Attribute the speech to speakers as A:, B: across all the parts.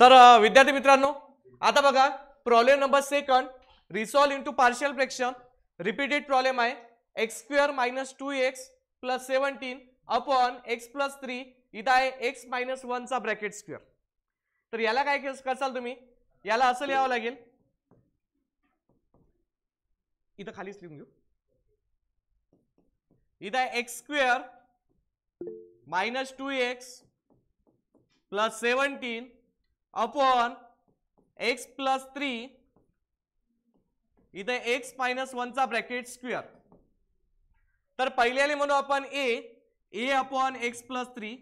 A: तर विद्यार्थी मित्रांनो, आता बघा problem number second, resolve into partial fraction. Repeated problem आहे. X square minus 2x plus 17 upon x plus 3. इथं आहे एक्स मायनस 1 चा ब्रॅकेट स्क्वेअर. तर याला काय करसाल तुम्ही, याला असं लिहावं लागेल, इथं खालीच लिहून घेऊ. इथं आहे x square minus 2x plus 17 upon x plus 3. इथे एक्स मायनस 1 चा ब्रॅकेट स्क्वेअर. तर पहिल्याला म्हणू आपण ए अपॉन एक्स प्लस 3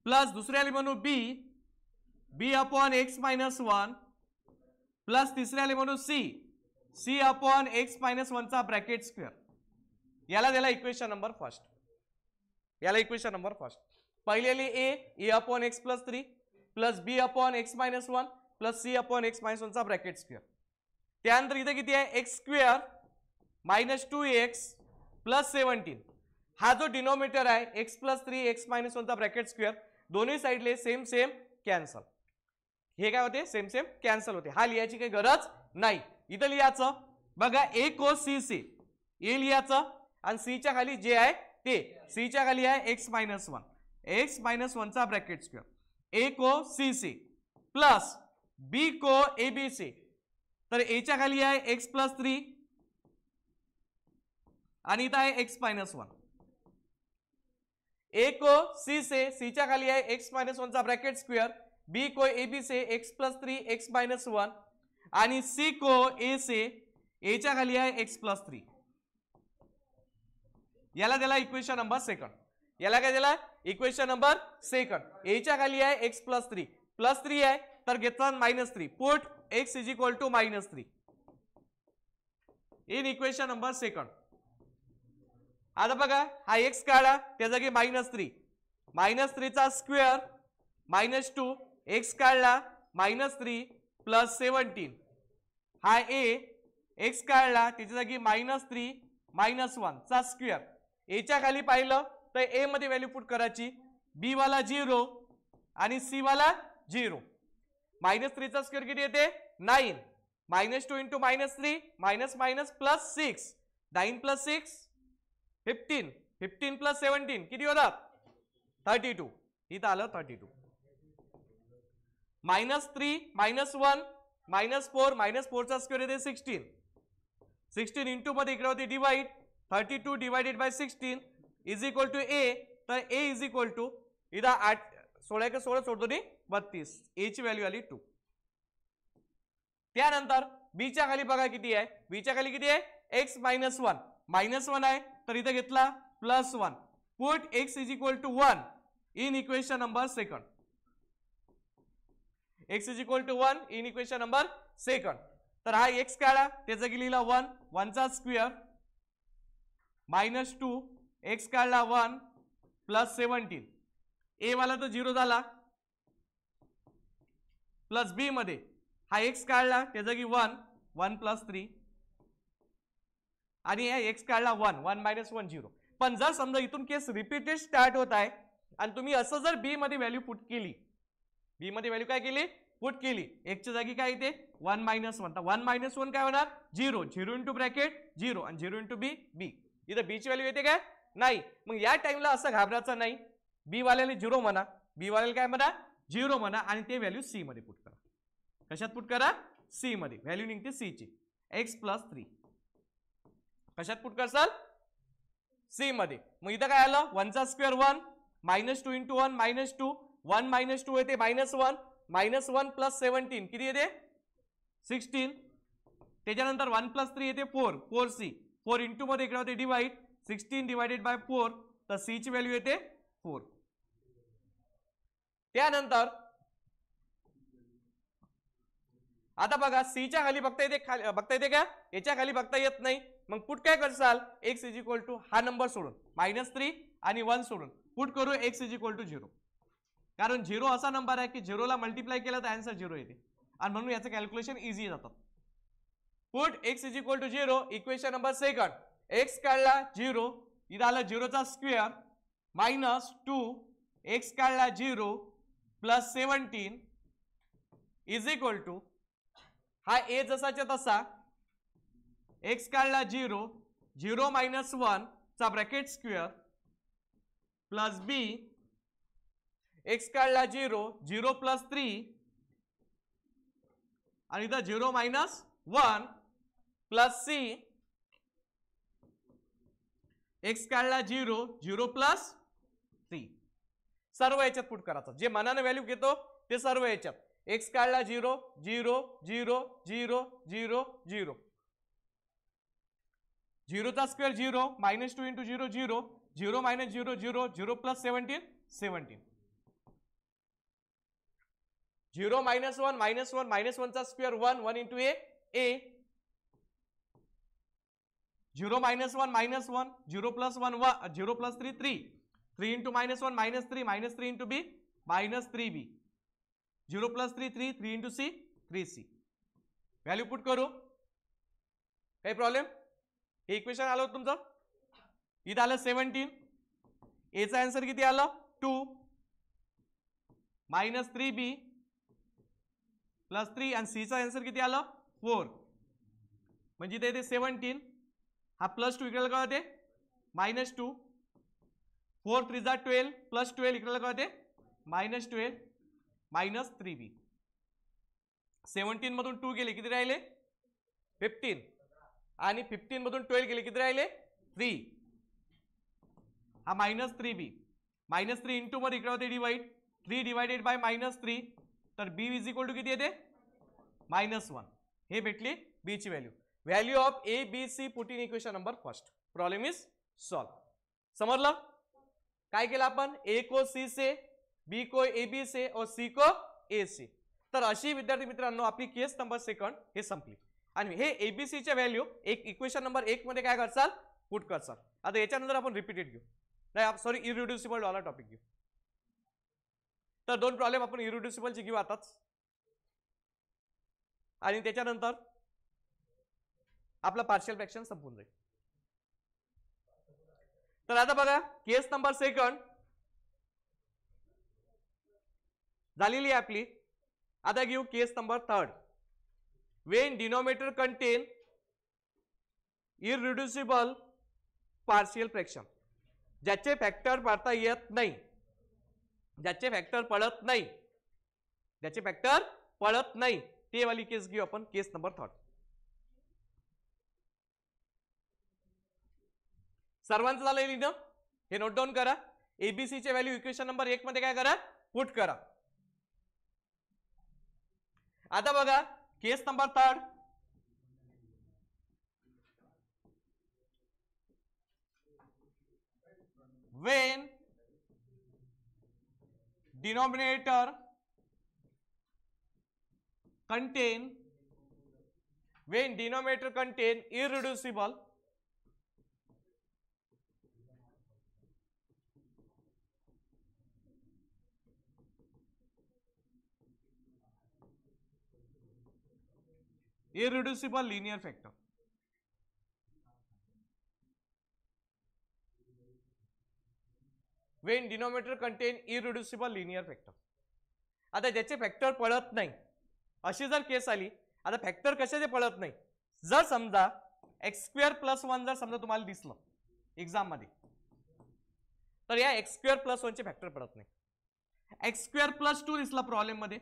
A: प्लस दुसऱ्याला म्हणू बी अपॉन एक्स मायनस 1 प्लस तिसऱ्याला म्हणू सी अपॉन एक्स मायनस 1 चा ब्रॅकेट स्क्वेअर. याला दिला इक्वेशन नंबर फर्स्ट. याला इक्वेशन नंबर फर्स्ट. पहिल्याला a upon x plus 3 plus b upon x minus 1 plus c upon x minus 1 चा ब्रॅकेट स्क्वेअर. त्यानंतर इथे किती आहे, x square minus 2x plus 17. हा जो डिनोमिनेटर आहे एक्स प्लस 3 एक्स मायनस 1 चा ब्रॅकेट स्क्वेअर, दोन्ही साइडले सेम कॅन्सल. हे काय होते, सेम कॅन्सल होते. हा लिहायची काही गरज नाही. इथं लिहायचं बघा ए को सी से, ए लिहायचं आणि सी च्या खाली जे आहे ते, सी च्या खाली आहे एक्स मायनस 1 चा ब्रॅकेट स्क्वेअर. ए को सी से प्लस बी को ए बी से. तर ए च्या खाली आहे एक्स प्लस 3 आणि इथं आहे एक्स मायनस 1. ए को सी से, सी च्या खाली आहे एक्स मायनस 1 चा ब्रॅकेट स्क्वेअर. बी को ए बी से एक्स प्लस 3 एक्स मायनस 1 आणि सी को ए से, ए च्या खाली आहे एक्स प्लस 3. याला दिला इक्वेशन नंबर सेकंड. याला काय दिला, इक्वेशन नंबर सेकंड. ए च्या खाली आहे एक्स प्लस 3 आहे तर घेतला minus 3. Put x is equal to minus 3 in equation number second. आता बघा हा एक्स काढा, त्या जागी -3 चा स्क्वेअर मायनस 2. एक्स काढला -3 प्लस 17. हा एक्स काढला त्याच्या जागी -3 -1 चा स्क्वेअर. ए च्या खाली पाहिलं तर ए मध्ये व्हॅल्यू पुट करायची, बी वाला 0 आणि सी वाला 0. -3 चा स्क्वेअर किती येते, 9. -2 into -3 minus minus plus 6. 9 plus 6 15. 15 plus 17 किती होतात, 32. इथं आलं 32. -3 -1 -4 चा स्क्वेअर येते 16. 16 इंटू मध्ये इकडे होते divide. 32 divided by 16 is equal to a. तर ए इज इक्वल टू इथं 8 16 के 16 सोडतो 32. ए ची व्हॅल्यू आली 2. त्यानंतर बी च्या खाली बघा किती आहे, बी च्या खाली किती आहे, एक्स मायनस 1 आहे तर इथं घेतला +1. Put x is equal to 1 in equation number second. X is equal to 1 in equation number second. तर हा एक्स काढा, त्याचा लिहिला 1 चा स्क्वेअर -2. एक्स काढला 1 प्लस 17. ए वाला तर 0 झाला. प्लस बी मध्ये हा एक्स काढला त्याचा 1 प्लस 3 आणि एक्स काढला 1 -1 0. पण जर समजा इथून केस रिपीटेड स्टार्ट होत आहे आणि तुम्ही असं जर बी मध्ये व्हॅल्यू पुट केली, बी मध्ये व्हॅल्यू काय केली, पुट केली, एक्सच्या जागी काय येते 1 -1. तर 1 -1 काय होणार, 0 इंटू ब्रॅकेट 0 आणि 0 इंटू बी. इथं बी ची व्हॅल्यू येते काय, नाही. मग या टाइमला असं घाबरायचं नाही. बी वाल्याला 0 म्हणा, बी वाल्याला काय म्हणा 0 म्हणा आणि ते व्हॅल्यू सी मध्ये पुट करा. कशात पुट करा, सी मध्ये. व्हॅल्यू निघते सी ची एक्स प्लस 3. कशात पुट करसाल, सी मध्ये. मग इथं काय आलं 1 चा स्क्वेअर 1 -2 इंटू 1 -2 1 -2 येते -1 -1 प्लस 17 किती येते 16. त्याच्यानंतर 1 प्लस 3 येते 4 4 इंटू मध्ये इकडे होते डिवाइड. 16 डिवाइडेड बाय 4 तर सी ची व्हॅल्यू येते 4. त्यानंतर आता बघा सी च्या खाली बघता येते का, याच्या खाली बघता येत नाही. मग पुट काय करसाल, एक्स इज इक्वल टू हा नंबर सोडून -3 आणि 1 सोडून पुट करू एक्स इज इक्वल टू 0. कारण 0 असा नंबर आहे की 0 ला मल्टिप्लाय केला तर आन्सर 0 येते आणि म्हणून याचं कॅल्क्युलेशन इझी जातात. Put x is equal to 0 equation number second. X काढला 0 इथं आलं 0चा स्क्वेअर मायनस 2 एक्स काढला 0 प्लस 17 इज इक्वल टू हा ए जसाच्या तसा एक्स काढला 0 0 मायनस 1 चा bracket square plus b x काढला 0 0 प्लस 3 आणि इथं 0 मायनस 1 प्लस सी एक्स काढला 0 0 प्लस 3 सर्व याच्यात पुट करायचं जे मनाने व्हॅल्यू घेतो ते सर्व याच्यात एक्स काढला 0 0 0 0 0 0 0 चा square 0 minus 2 into 0 0 0 minus 0 0 0 plus 17 17 0 minus 1 minus 1 चा square 1 1 into a 0 minus 1 0 plus 1 0 plus 3 3 3 into minus 1 minus 3 into b minus 3 b 0 plus 3 3 3 into c 3 c value put करू काही प्रॉब्लेम हे इक्वेशन आलं तुमचं इथं आलं 17 एचा आन्सर किती आलं 2 मायनस 3 बी प्लस 3 आणि सी चा आन्सर किती आलं 4 म्हणजे इथे 17 हा प्लस 2 इकडे काय होते मायनस 2 4 3 जा 12 प्लस 12 इकडे काय होते मायनस 12 मायनस 3 बी 17 मधून 2 गेले किती राहिले 15 आणि 15 मधून 12 गेले किती राहिले 3 हा मायनस 3 बी मायनस 3 इंटू मध्ये इकडे होते डिवाइड 3 डिवायडेड बाय मायनस 3 तर बी इज इक्वल टू किती येते मायनस 1 हे भेटली बी ची value of A B C put in equation number first problem is solve समजलं काय केलं आपण ए को सी से बी को ए बी से और सी को ए से तर अशी विद्यार्थी मित्रांनो आपली केस नंबर सेकंड हे संपली आणि हे एबीसी च्या व्हॅल्यू एक इक्वेशन नंबर 1 मध्ये काय करसाल पुट करसाल आता याच्यानंतर आपण रिपीटेड घेऊ नाही सॉरी इरिड्युसिबल वाला टॉपिक घेऊ तर दोन प्रॉब्लेम आपण इरिड्युसिबल चे घेऊ आताच आणि त्याच्यानंतर आपला पार्शियल फ्रॅक्शन संपून जाईल तर आता बघा केस नंबर सेकंड झालेली आहे आपली आता घेऊ case number third when denominator contain irreducible partial fraction ज्याचे फॅक्टर पाडता येत नाही ज्याचे फॅक्टर पडत नाही ते वाली केस घेऊ आपण केस नंबर थर्ड सर्वांचं झालंय लिहिणं हे नोट डाऊन करा एबीसी चे व्हॅल्यू इक्वेशन नंबर 1 मध्ये काय करा पुट करा आता बघा case number third when denominator contain irreducible linear factor when denominator contain irreducible linear factor आता ज्याचे फॅक्टर पडत नाही अशी जर केस आली आता फॅक्टर कशाचे पडत नाही जर समजा x² + 1 जर समजा तुम्हाला दिसलं एग्जाम मध्ये तर या x² + 1 चे फॅक्टर पडत नाही x² + 2 दिसला प्रॉब्लेम मध्ये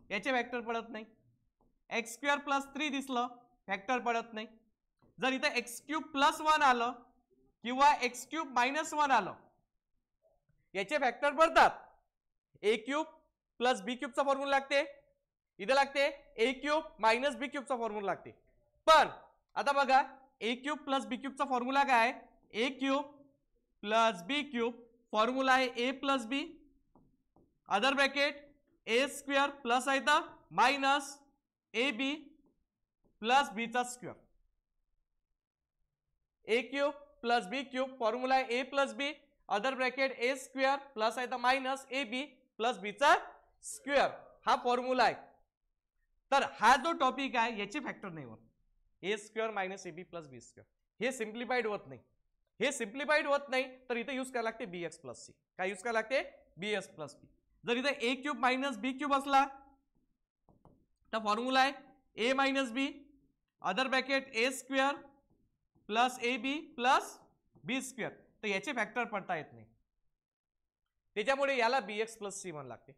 A: याचे फॅक्टर पडत नाही x² + 3 दिसलं फॅक्टर पडत नाही जर इथे x³ + 1 आलं किंवा x³ - 1 आलं याचे फॅक्टर पडतात a³ + b³ चा फॉर्म्युला लागते इथे लागते a³ - b³ चा फॉर्म्युला लागते पण आता बघा a³ + b³ चा फॉर्म्युला काय आहे a³ + b³ फॉर्म्युला आहे a + b other bracket a² plus आहे तर मायनस ab + b चा स्क्वेअर a³ + b³ फॉर्म्युला आहे a + b other bracket a² plus आहे तर मायनस ab + b चा स्क्वेअर हा फॉर्म्युला आहे तर हा जो टॉपिक आहे याचे फॅक्टर नाही होत a² - ab + b² हे सिंप्लिफाईड होत नाही हे सिम्प्लिफाईड होत नाही तर इथे यूज करायला लागते bx प्लस सी. काय यूज करायला लागते bx प्लस सी. जर इथे a cube minus B cube असला तर फॉर्म्युला आहे a minus B other bracket a square plus A B plus B square. तर याचे फॅक्टर पडता येत नाही, त्याच्यामुळे याला bx प्लस सी म्हणावं लागते.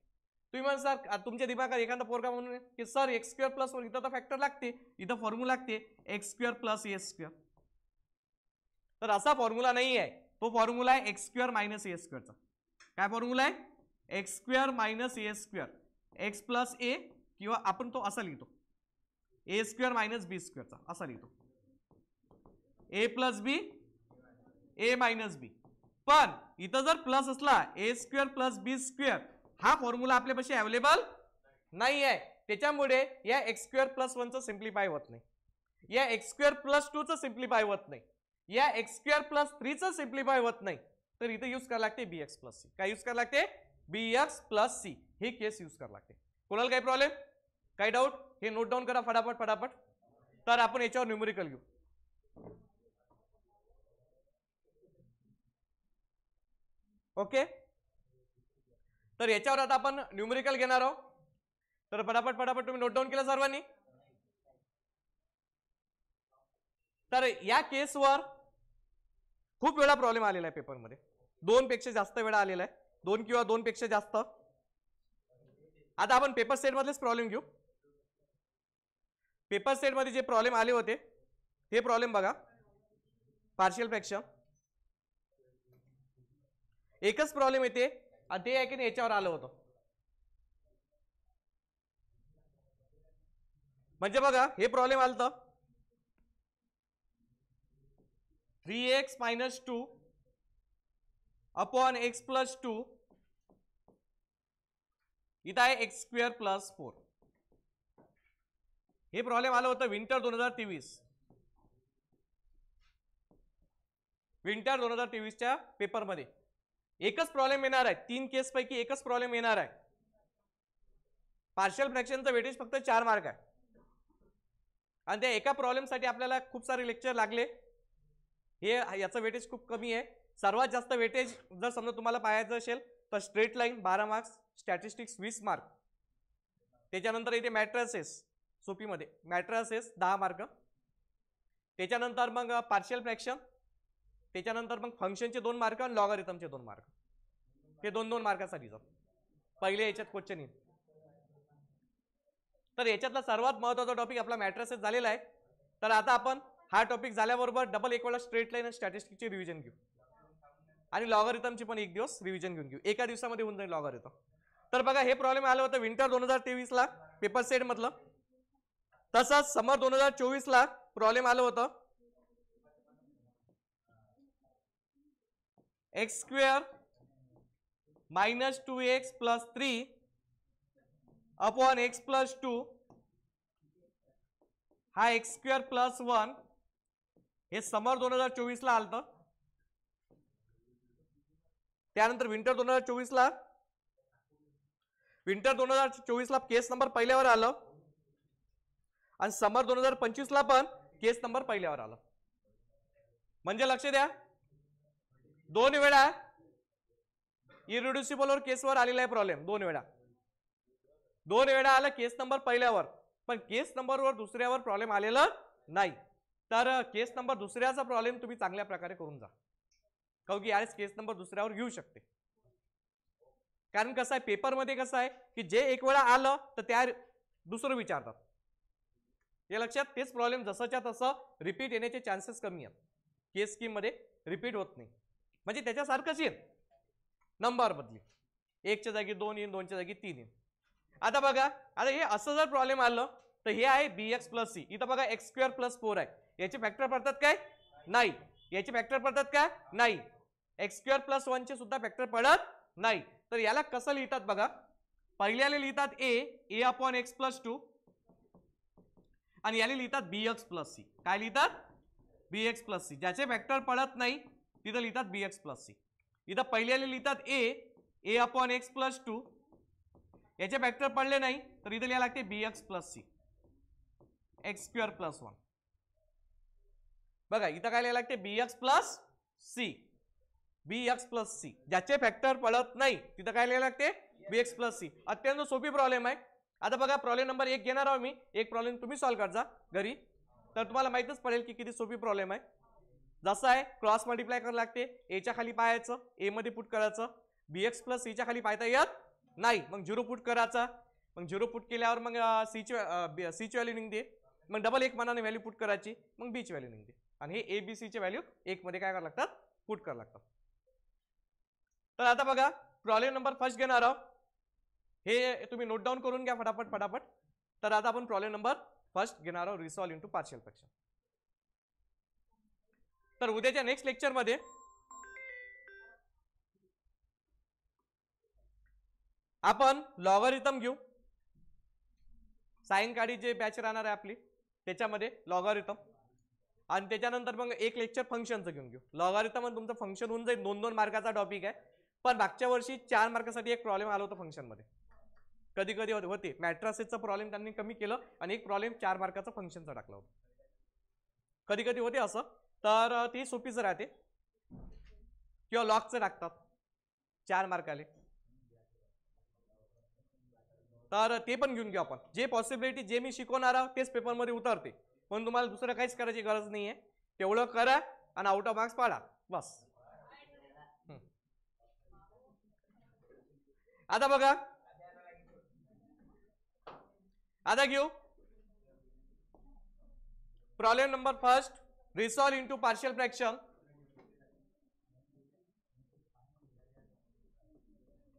A: तुम्ही म्हणा सर तुमच्या दिमागात एखादा पोरगा म्हणून की sir x square plus one, इथं तर फॅक्टर लागते, इथं फॉर्म्युला लागते एक्स स्क्वेअर प्लस ए स्क्वेअर. तर असा फॉर्म्युला नाही आहे, तो फॉर्म्युला आहे एक्स स्क्वेअर मायनस ए स्क्वेअरचा. काय फॉर्म्युला आहे एक्स स्क्वेअर मायनस ए स्क्वेअर, एक्स प्लस ए, किंवा आपण तो असा लिहितो ए स्क्वेअर मायनस बी स्क्वेअरचा असा लिहितो, ए प्लस बी ए मायनस बी. पण इथं जर प्लस असला ए स्क्वेअर प्लस बी स्क्वेअर, हा फॉर्म्युला आपल्यापाशी अवेलेबल नाही आहे, त्याच्यामुळे या एक्स स्क्वेअर प्लस वनचं सिम्प्लिफाय होत नाही, या एक्स स्क्वेअर प्लस टूचं सिम्प्लिफाय होत नाही, या एक्स स्क्वेअर प्लस थ्रीचं सिम्प्लिफाय होत नाही. तर इथे यूज करायला लागते bx प्लस सी. काय यूज करायला लागते bx प्लस सी, हे केस यूज करायला लागते. कोणाला काही प्रॉब्लेम, काही डाऊट, हे नोट डाऊन करा फटाफट फटाफट. तर आपण याच्यावर न्यूमेरिकल घेऊ. ओके, तर याच्यावर आता आपण न्यूमेरिकल घेणार आहोत. तर फटाफट फटाफट तुम्ही नोट डाऊन केलं सर्वांनी. तर या केसवर खूप वेळा प्रॉब्लेम आलेला आहे पेपरमध्ये, 2 पेक्षा जास्त वेळा आलेला आहे, 2 किंवा 2 पेक्षा जास्त. आता आपण पेपर सेट मधलेच प्रॉब्लेम घेऊ. पेपर सेट मध्ये जे प्रॉब्लेम आले होते ते प्रॉब्लेम बघा. पार्शियल फ्रॅक्शन एकच प्रॉब्लेम येते आणि ते आहे की याच्यावर आलं होतं. म्हणजे बघा हे प्रॉब्लेम आलं तर 3x minus 2 upon x plus 2, इथं आहे एक्स स्क्वेअर प्लस 4. हे प्रॉब्लेम आलं होतं विंटर 2023, विंटर 2023च्या पेपरमध्ये. एकच प्रॉब्लेम येणार आहे, 3 केस पैकी एकच प्रॉब्लेम येणार आहे. पार्शियल फ्रॅक्शनचं वेटेज फक्त 4 मार्क आहे आणि त्या एका प्रॉब्लेमसाठी आपल्याला खूप सारे लेक्चर लागले. हे याचं वेटेज खूप कमी आहे. सर्वात जास्त वेटेज जर समजा तुम्हाला पाहायचं असेल तर straight line 12 marks, statistics 20 mark, त्याच्यानंतर इथे मॅट्रिसेस सोपीमध्ये मॅट्रिसेस 10 मार्क, त्याच्यानंतर मग पार्शियल फ्रॅक्शन, त्याच्यानंतर मग फंक्शनचे 2 मार्क आणि लॉगरिथमचे 2 मार्क. हे 2-2 मार्कासाठी पहिले याच्यात क्वेश्चन येईल. तर याच्यातला सर्वात महत्त्वाचा टॉपिक आपला मॅट्रिसेस झालेला आहे. तर आता आपण हा टॉपिक झाल्याबरोबर डबल एक वेळा स्ट्रेट लाईन आणि स्टॅटिस्टिक्सची रिव्हिजन घेऊ आणि लॉगरिथमची पण एक दिवस रिव्हिजन घेऊन घेऊ. एका दिवसामध्ये होऊन जाईल लॉगरिथम. तर बघा हे प्रॉब्लेम आलं होतं विंटर 2023 ला पेपर सेट मधलं. तसंच समर 2024 ला प्रॉब्लेम आलं होतं x square minus 2x plus 3 upon x plus 2, हा एक्स स्क्वेअर प्लस 1. हे समर 2024 ला आलं. त्यानंतर विंटर 2024 ला, विंटर 2024 ला केस नंबर पहिल्यावर आलं आणि समर 2025 ला पण केस नंबर पहिल्यावर आलं. म्हणजे लक्ष द्या 2 वेळा इरिड्युसिबल केसवर आलेला आहे प्रॉब्लेम. 2 वेळा आलं केस नंबर पहिल्यावर, पण केस नंबरवर दुसऱ्यावर प्रॉब्लेम आलेला नाही. तर केस नंबर दुसऱ्याचा प्रॉब्लेम तुम्ही चांगल्या प्रकारे करून जा, कारण की यावेळेस केस नंबर दुसऱ्यावर घेऊ शकते. कारण कसं आहे पेपरमध्ये कसं आहे की जे एक वेळा आलं तर त्या दुसरं विचारतात. हे लक्षात, तेच प्रॉब्लेम जसंच्या तसं रिपीट येण्याचे चान्सेस कमी आहेत. केस स्कीम मध्ये रिपीट होत नाही, म्हणजे त्याच्यासारखंच येईल, नंबर बदली, 1 च्या जागी 2 येईल, 2 च्या जागी 3 येईल. आता बघा, आता हे असं जर प्रॉब्लेम आलं तर हे आहे bx प्लस सी. इथं बघा एक्स स्क्वेअर प्लस 4 आहे, याचे फॅक्टर पडतात काय नाही, याचे फॅक्टर पडतात का नाही, एक्स स्क्वेअर प्लस 1 चे सुद्धा फॅक्टर पडत नाही. तर याला कसं लिहितात बघा, पहिल्याला लिहितात a अपॉन एक्स प्लस 2 आणि याला लिहितात bx प्लस सी. काय लिहितात bx प्लस सी. ज्याचे फॅक्टर पडत नाही तिथं लिहितात bx प्लस सी. इथं पहिल्याला लिहितात a अपॉन एक्स प्लस 2, याचे फॅक्टर पडले नाही तर इथं लिहायला लागते bx plus C, x square plus 1. बघा इथं काय लिहायला लागते bx plus C, B x plus C, ज्याचे फॅक्टर पडत नाही तिथं काय लिहायला लागते, बी एक्स प्लस सी. अत्यंत सोपी प्रॉब्लेम आहे. आता बघा प्रॉब्लेम नंबर 1 घेणार आहोत मी, एक प्रॉब्लेम तुम्ही सॉल्व्ह करजा घरी, तर तुम्हाला माहितच पडेल की किती सोपी प्रॉब्लेम आहे. जसं आहे क्रॉस मल्टिप्लाय करायला लागते, एच्या खाली पाहायचं, ए मध्ये पुट करायचं, बी एक्स प्लस सीच्या खाली पाहता येत नाही, मग 0 पुट करायचा, मग 0 पुट केल्यावर मग सीची व्हॅल्यू निघते, मग डबल एक मनाने व्हॅल्यू पुट करायची, मग बीची व्हॅल्यू निघते, आणि हे ए बी सीची व्हॅल्यू 1 मध्ये काय करावं लागतात, पुट करावं लागतात. तर आता बघा प्रॉब्लेम नंबर फर्स्ट घेणार आहोत, हे तुम्ही नोट डाऊन करून घ्या फटाफट फटाफट. तर आता आपण प्रॉब्लेम नंबर फर्स्ट घेणार आहोत, रिसॉल्व इंटू पार्शियल फ्रॅक्शन. तर उद्याच्या नेक्स्ट लेक्चर मध्ये आपण लॉगरिथम घेऊ, सायंकाळी जे बॅच राहणार आहे आपली त्याच्यामध्ये लॉगरिथम, आणि त्याच्यानंतर मग एक लेक्चर फंक्शनचं घेऊन घेऊ. लॉगरिथम आणि तुमचं फंक्शन होऊन जाईल, 2-2 मार्काचा टॉपिक आहे. पण मागच्या वर्षी 4 मार्कासाठी एक प्रॉब्लेम आला होता फंक्शन मध्ये, कधी कधी होते मॅट्रिसेसचा प्रॉब्लेम त्यांनी कमी केलं आणि एक प्रॉब्लेम 4 मार्काचा फंक्शनचा टाकला होता, कधी कधी होते असं. तर ती सोपीच राहते, किंवा लॉगचं टाकतात 4 मार्काले, तर ते पण घेऊन घेऊ आपण. जे पॉसिबिलिटी जे मी शिकवणार आहे तेच पेपरमध्ये उतरते, पण तुम्हाला दुसरं काहीच करायची गरज नाहीये, तेवढं करा आणि आउट ऑफ मार्क्स पाडा बस. आता बघा, आता घेऊ problem number first, resolve into partial fraction.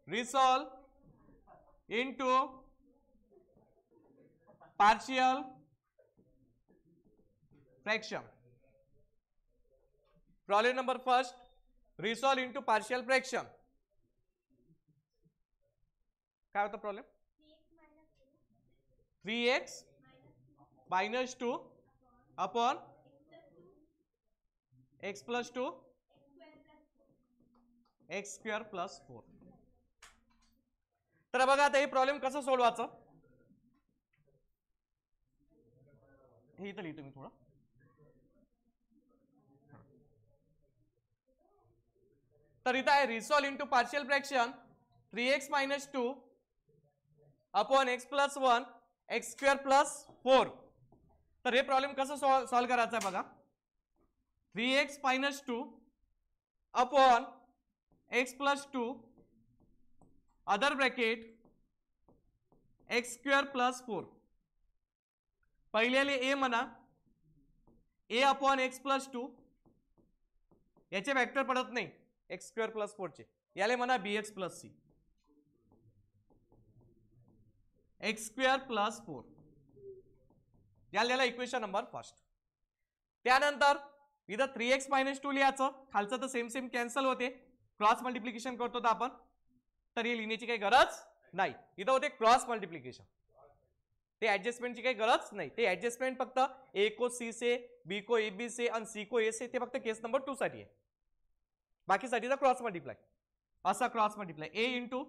A: Resolve into partial fraction. Problem number first, resolve into partial fraction. काय होता problem, 3x minus 2 upon x plus 2 x square plus 4. तर बघा आता हे प्रॉब्लेम कसं सोडवायचं, हे इथं लिहितो मी थोडं. तर इथं आहे resolve into partial fraction 3x minus 2 upon x plus 1 x square plus 4. तर हे प्रॉब्लेम कसं सॉल्व्ह करायचं आहे बघा, 3x minus 2 upon x plus 2 other bracket x square plus 4. पहिल्याले ए म्हणा, ए अपॉन एक्स प्लस 2, याचे फॅक्टर पडत नाही एक्स स्क्वेअर प्लस 4 चे, याले म्हणा b x plus C, x square plus 4, याला इक्वेशन नंबर फर्स्ट. त्यानंतर इथं 3x मायनस 2 लिहायचं, खालचं तर सेम सेम कॅन्सल होते, क्रॉस मल्टिप्लिकेशन करतो तर आपण, तर हे लिहिण्याची काही गरज नाही, इथं होते क्रॉस मल्टिप्लिकेशन, ते ऍडजस्टमेंटची काही गरज नाही. ते ऍडजस्टमेंट फक्त ए को सी से, बी को ए बी से आणि सी को ए से, ते फक्त केस नंबर 2 साठी आहे, बाकीसाठी क्रॉस मल्टिप्लाय. असा cross multiply a into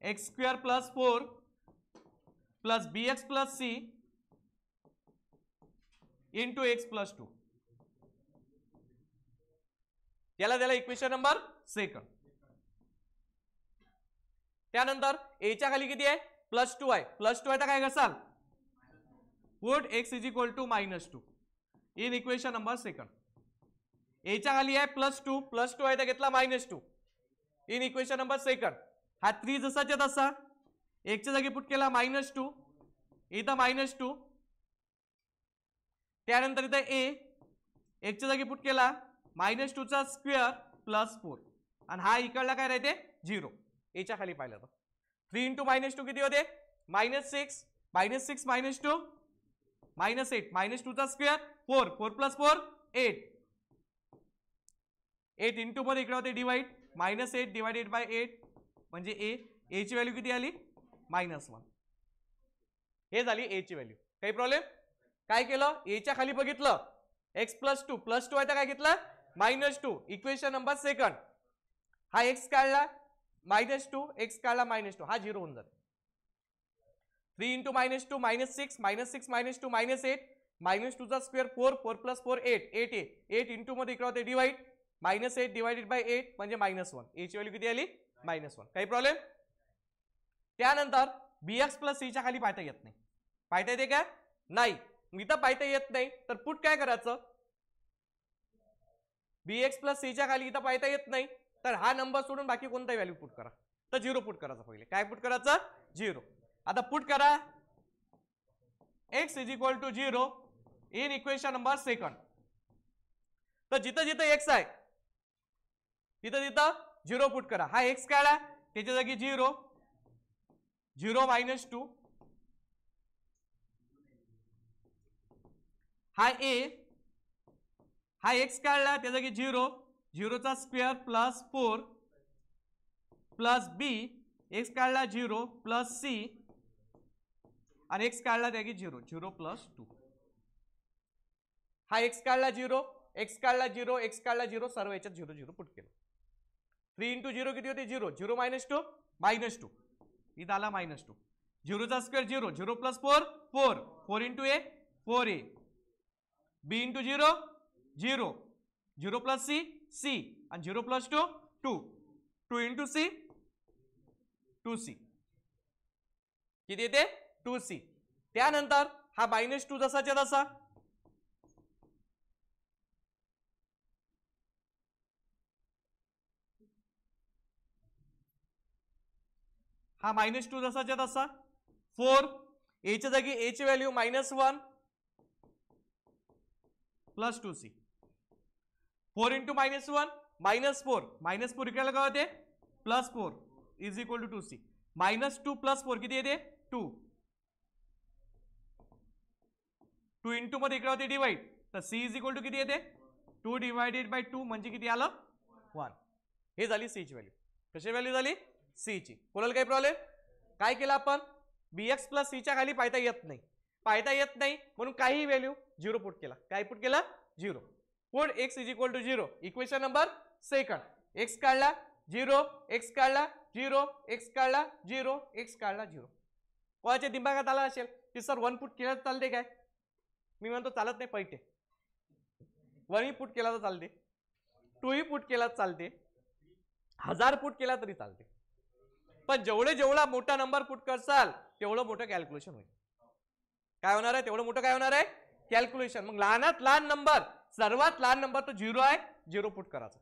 A: x square plus 4 plus b x plus c into x plus 2, याला त्याला इक्वेशन नंबर सेकंड. त्यानंतर ए च्या खाली किती आहे, प्लस 2 आहे, प्लस 2 आहे तर काय घसाल, put x is equal to minus 2 in equation number second. A च्या खाली आहे प्लस 2, प्लस 2 आहे तर घेतला minus 2 in equation number second. हा 3 जसाच्या तसा, एकच्या जागी पुट केला मायनस 2, इथं मायनस 2, त्यानंतर इथं ए, एकच्या जागी पुट केला मायनस 2 चा स्क्वेअर प्लस 4, आणि हा इकडला काय राहते 0, एच्या खाली पाहिलं तर 3 इंटू मायनस 2 किती होते, minus 6, minus 6 minus 2 minus 8, minus 2 चा स्क्वेअर 4, 4 प्लस 4 8, 8 इंटू मध्ये इकडे होते डिवाइड, मायनस 8 डिवायडेड बाय 8, म्हणजे ए ची व्हॅल्यू किती आली, -1. हे झाली ए ची व्हॅल्यू. काही प्रॉब्लेम, काय केलं, ए च्या खाली बघितलं एक्स प्लस 2, प्लस 2 आहे तर काय घेतलं मायनस 2, इक्वेशन नंबर सेकंड. हा एक्स काढला मायनस 2, एक्स काढला मायनस 2, हा 0 होऊन जातो. 3 into minus 2 minus 6, minus 6 minus 2 minus 8, -2 चा स्क्वेअर 4, 4 + 4 8, 8a, 8 इंटू मध्ये इकडे होते डिवाइड, -8 डिवाइडेड बाय 8 म्हणजे -1. a ची व्हॅल्यू किती आली? -1. काही प्रॉब्लेम? त्यानंतर bx + c च्या खाली पायता येत नाही. पायता येते का? नाही. इथं पायता येत नाही तर पुट काय करायचं? bx + c च्या खाली इथं पायता येत नाही तर हा नंबर सोडून बाकी कोणताही व्हॅल्यू पुट करा. तर 0 पुट करायचं. पहिले काय पुट करायचं? 0. आता पुट करा x = 0 in equation number second. तर जिथं जिथं x आहे तिथं तिथं 0 पुट करा. हा x काढा, त्याच्या जागी 0, 0 - 2, हा a, हा x काढला त्या जागी 0, 0 चा square plus 4 plus b, x काढला 0 प्लस c आणि x काढला त्या जागी 0, 0 + 2. हा x काढला 0, x काढला 0, x काढला 0, सर्व याच्यात 0 0 पुट केलं. 3 × 0 किती होते? 0, 0 - 2 -2, इथं आला -2. 0 चा square 0, 0 + 4 4, 4 × a 4a, b × 0 0, 0 + c c आणि 0 + 2 2, 2 × c 2c, किती येते? 2c. त्यानंतर हा -2 जसाच्या तसा, हा -2 जसाच्या तसा, 4 a च्या जागी a ची व्हॅल्यू -1 प्लस 2c, 4 × -1 -4, -4 इकडे काय होते? +4 = 2c, -2 + 4 किती येते? 2, 2 इंटू मध्ये इकडे होते डिवाइड, तर c = किती येते? 2 डिवाइडेड बाय 2 म्हणजे किती आलं? 1. हे झाली c ची व्हॅल्यू. कशी व्हॅल्यू झाली? c ची. कोणाला काही प्रॉब्लेम? काय केलं आपण? bx + c च्या खाली पायता येत नाही. पायता येत नाही म्हणून काही व्हॅल्यू 0 पुट केला. काय पुट केला? 0. Put x = 0 equation number second. x काढला 0, x काढला 0, x काढला 0, x काढला 0. कोणाच्या दिमागात आला असेल की सर 1 पुट केला तर चालते काय? मी म्हणतो चालत नाही. पैठे 1 पुट केला तर चालते, 2 पुट केला तर चालते, 1000 पुट केला तरी चालते. पण जेवढा मोठा नंबर पुट करसाल तेवढं मोठं कॅल्क्युलेशन होईल. काय होणार आहे? तेवढं मोठं काय होणार आहे? कॅल्क्युलेशन. मग लहानात लहान नंबर, सर्वात लहान नंबर तो 0 आहे, 0 पुट करायचा.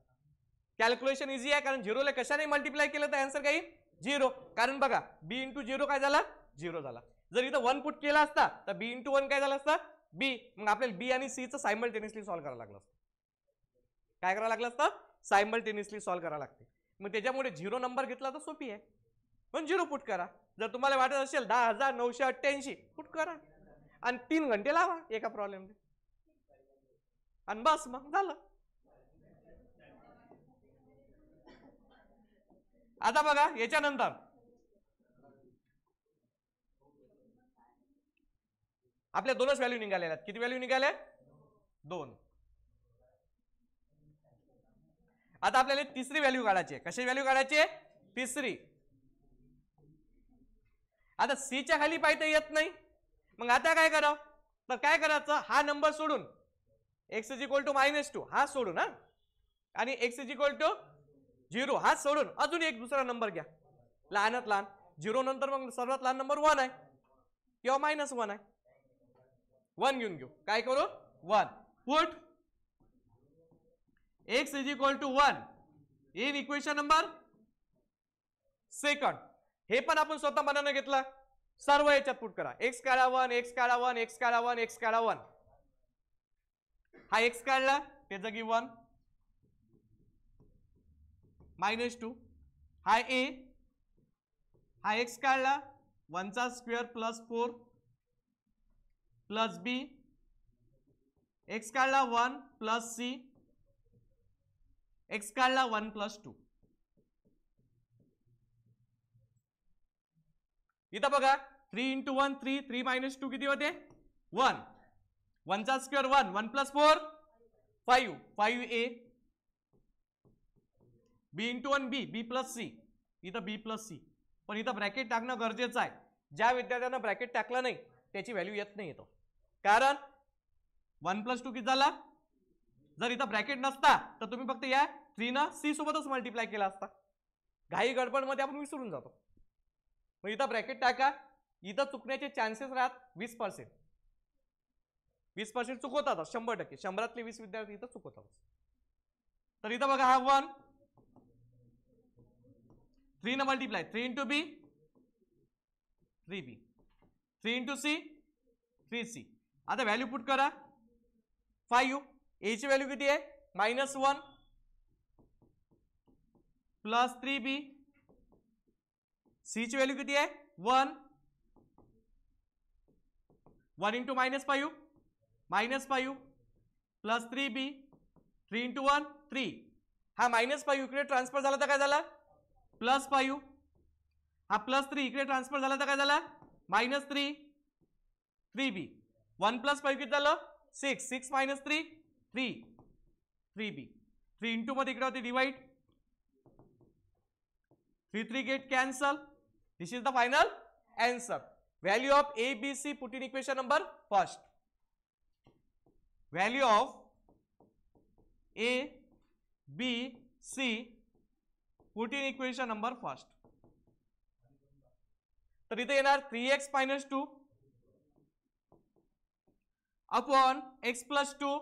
A: कॅल्क्युलेशन इझी आहे कारण 0 ला कशाने मल्टिप्लाय केलं तर आन्सर काही 0. कारण बघा b × 0 काय झाला? 0 झाला. जर इथं 1 पुट केला असता तर b × 1 काय झालं असतं? b. मग आपल्याला b आणि c चं सायमल्टेनियसली सॉल्व्ह करायला लागलं असतं. काय करायला लागलं असतं? सायमल्टेनियसली सॉल्व्ह करायला लागते. मग त्याच्यामुळे 0 नंबर घेतला तर सोपी आहे, पण 0 पुट करा. जर तुम्हाला वाटत असेल 10,988 पुट करा आणि 3 घंटे लावा एका प्रॉब्लेमला आणि बस मग झालं. आता बघा याच्यानंतर आपल्या 2च व्हॅल्यू निघालेल्या आहेत. किती व्हॅल्यू निघाल्या? 2. आता आपल्याला तिसरी व्हॅल्यू काढायची आहे. कशी व्हॅल्यू काढायची? तिसरी. आता c च्या खाली पायता येत नाही, मग आता काय करावं? तर काय करायचं? हा नंबर सोडून x = -2 हा सोडून, हा, आणि x = 0 हा सोडून अजून एक दुसरा नंबर घ्या लहानात लहान. 0 नंतर मग सर्वात लहान नंबर 1 आहे किंवा -1 आहे. 1 घेऊन घेऊ. काय करू? 1 put x = 1 in equation number second. हे पण आपण स्वतः मनाने घेतला. सर्व याच्यात पुट करा. x काढा 1, x काढा 1, x काढा 1, x काढा 1. हा x काढला त्या जागी 1 -2, हा a, हा x काढला 1 चा square plus 4 plus b, x काढला 1 प्लस c, x काढला 1 + 2. इथं बघा 3 × 1 3, 3 - 2 किती होते? 1. 1 चा square 1, 1 + 4 5, 5a, b × 1 b, b + c, इथं b + c. पण इथं ब्रॅकेट टाकणं गरजेचं आहे. ज्या विद्यार्थ्यांना ब्रॅकेट टाकलं नाही त्याची व्हॅल्यू येत नाही. येतो कारण 1 + 2 किती झाला? जर इथं ब्रॅकेट नसता तर तुम्ही फक्त या 3 ना सी सोबतच मल्टिप्लाय केला असता. घाई गडबडमध्ये आपण विसरून जातो. मग इथं ब्रॅकेट टाका. इथं चुकण्याचे चान्सेस राहत 20%. 20% चुकवतात 100%. 100तले 20 विद्यार्थी इथं चुकवतात. तर इथं बघा हा 1 3 न multiply 3 × B 3B 3 × C 3C. आता व्हॅल्यू पुट करा. 5 A ची व्हॅल्यू किती आहे? -1 प्लस 3B. C ची व्हॅल्यू किती आहे? 1 1 × -5 -5 प्लस 3B 3 × 1 3. हा -5 इकडे ट्रान्सफर झाला तर काय झाला? +5. हा +3 इकडे ट्रान्सफर झाला तर काय झाला? -3 3B. 1 + 5 किती झालं? 6 6 - 3 3 3B. 3 × मध्ये इकडे होते divide. 3 3 get cancel. This is the final answer. Value of A B C put in equation number first. Value of A B C put in equation number first. तर इथे येणार 3x - 2 अपॉन x + 2.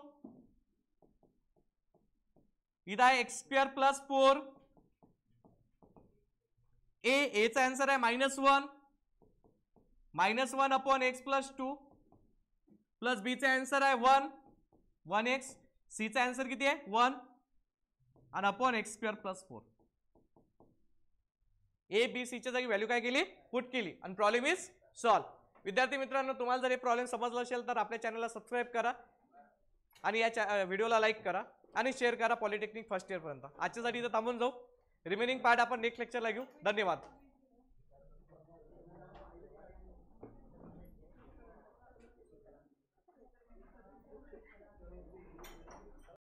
A: इथं आहे x² + 4. A चा answer आहे -1 -1 upon x + 2 plus B चा answer आहे 1 1x. C चा आन्सर किती आहे? 1 आणि upon x² + 4. A B C च्या जागी व्हॅल्यू काय केली? पुट केली आणि प्रॉब्लेम इज सॉल्व. विद्यार्थी मित्रांनो, तुम्हाला जर हे प्रॉब्लेम समजला असेल तर आपल्या चॅनलला सबस्क्राईब करा आणि या व्हिडिओला लाईक करा आणि शेअर करा पॉलिटेक्निक फर्स्ट इयर पर्यंत. आजच्यासाठी इथं थांबून जाऊ. रिमेनिंग पार्ट आपण नेक्स्ट लेक्चरला घेऊ. धन्यवाद.